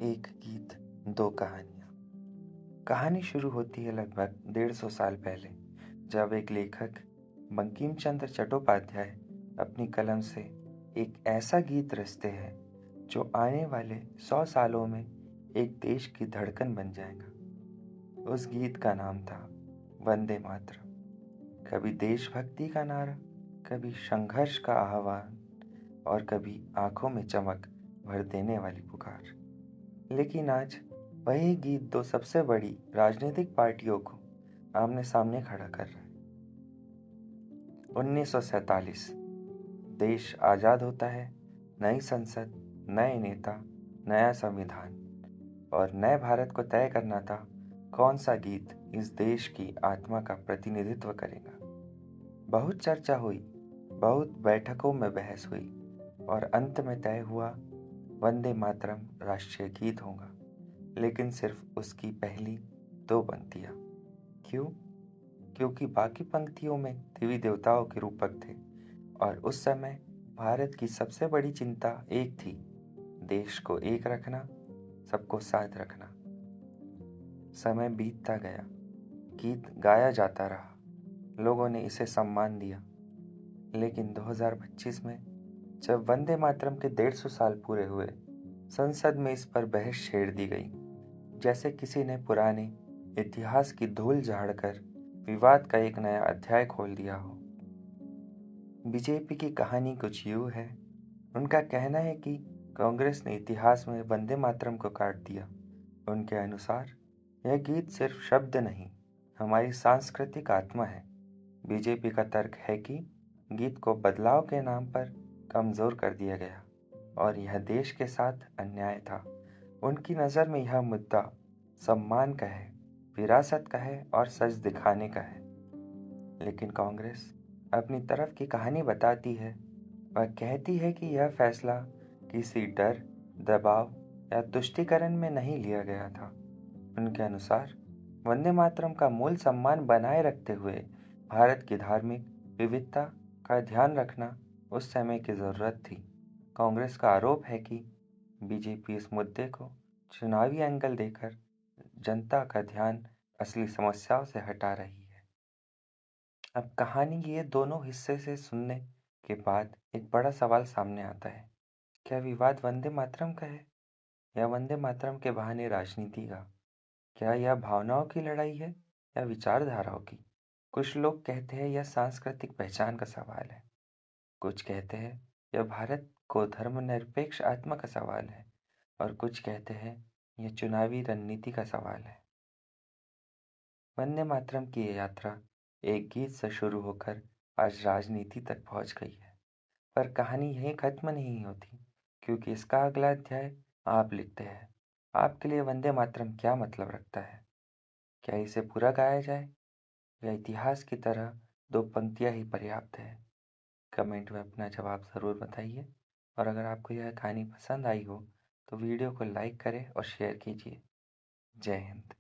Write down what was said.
एक गीत, दो कहानियाँ। कहानी शुरू होती है लगभग 150 साल पहले, जब एक लेखक बंकिम चंद्र चट्टोपाध्याय अपनी कलम से एक ऐसा गीत रचते हैं जो आने वाले 100 सालों में एक देश की धड़कन बन जाएगा। उस गीत का नाम था वंदे मातरम। कभी देशभक्ति का नारा, कभी संघर्ष का आह्वान और कभी आंखों में चमक भर देने वाली पुकार। लेकिन आज वही गीत दो सबसे बड़ी राजनीतिक पार्टियों को आमने सामने खड़ा कर रहा है। 1947 देश आजाद होता है। नई संसद, नए नेता, नया संविधान और नए भारत को तय करना था कौन सा गीत इस देश की आत्मा का प्रतिनिधित्व करेगा। बहुत चर्चा हुई, बहुत बैठकों में बहस हुई और अंत में तय हुआ वंदे मातरम राष्ट्रीय गीत होगा। लेकिन सिर्फ उसकी पहली दो पंक्तियां। क्यों? क्योंकि बाकी पंक्तियों में देवी देवताओं के रूपक थे और उस समय भारत की सबसे बड़ी चिंता एक थी, देश को एक रखना, सबको साथ रखना। समय बीतता गया, गीत गाया जाता रहा, लोगों ने इसे सम्मान दिया। लेकिन 2025 में जब वंदे मातरम के 150 साल पूरे हुए, संसद में इस पर बहस छेड़ दी गई, जैसे किसी ने पुराने इतिहास की धूल झाड़कर विवाद का एक नया अध्याय खोल दिया हो। बीजेपी की कहानी कुछ यूं है। उनका कहना है कि कांग्रेस ने इतिहास में वंदे मातरम को काट दिया। उनके अनुसार यह गीत सिर्फ शब्द नहीं, हमारी सांस्कृतिक आत्मा है। बीजेपी का तर्क है कि गीत को बदलाव के नाम पर कमजोर कर दिया गया और यह देश के साथ अन्याय था। उनकी नज़र में यह मुद्दा सम्मान का है, विरासत का है और सच दिखाने का है। लेकिन कांग्रेस अपनी तरफ की कहानी बताती है। वह कहती है कि यह फैसला किसी डर, दबाव या तुष्टीकरण में नहीं लिया गया था। उनके अनुसार वंदे मातरम का मूल सम्मान बनाए रखते हुए भारत की धार्मिक विविधता का ध्यान रखना उस समय की जरूरत थी। कांग्रेस का आरोप है कि बीजेपी इस मुद्दे को चुनावी एंगल देकर जनता का ध्यान असली समस्याओं से हटा रही है। अब कहानी के ये दोनों हिस्से से सुनने के बाद एक बड़ा सवाल सामने आता है। क्या विवाद वंदे मातरम का है या वंदे मातरम के बहाने राजनीति का? क्या यह भावनाओं की लड़ाई है या विचारधाराओं की? कुछ लोग कहते हैं यह सांस्कृतिक पहचान का सवाल है। कुछ कहते हैं यह भारत को धर्मनिरपेक्ष आत्मा का सवाल है और कुछ कहते हैं यह चुनावी रणनीति का सवाल है। वंदे मातरम की ये यात्रा एक गीत से शुरू होकर आज राजनीति तक पहुंच गई है। पर कहानी यहीं खत्म नहीं होती, क्योंकि इसका अगला अध्याय आप लिखते हैं। आपके लिए वंदे मातरम क्या मतलब रखता है? क्या इसे पूरा गाया जाए या इतिहास की तरह दो पंक्तियां ही पर्याप्त है? कमेंट में अपना जवाब ज़रूर बताइए और अगर आपको यह कहानी पसंद आई हो तो वीडियो को लाइक करें और शेयर कीजिए। जय हिंद।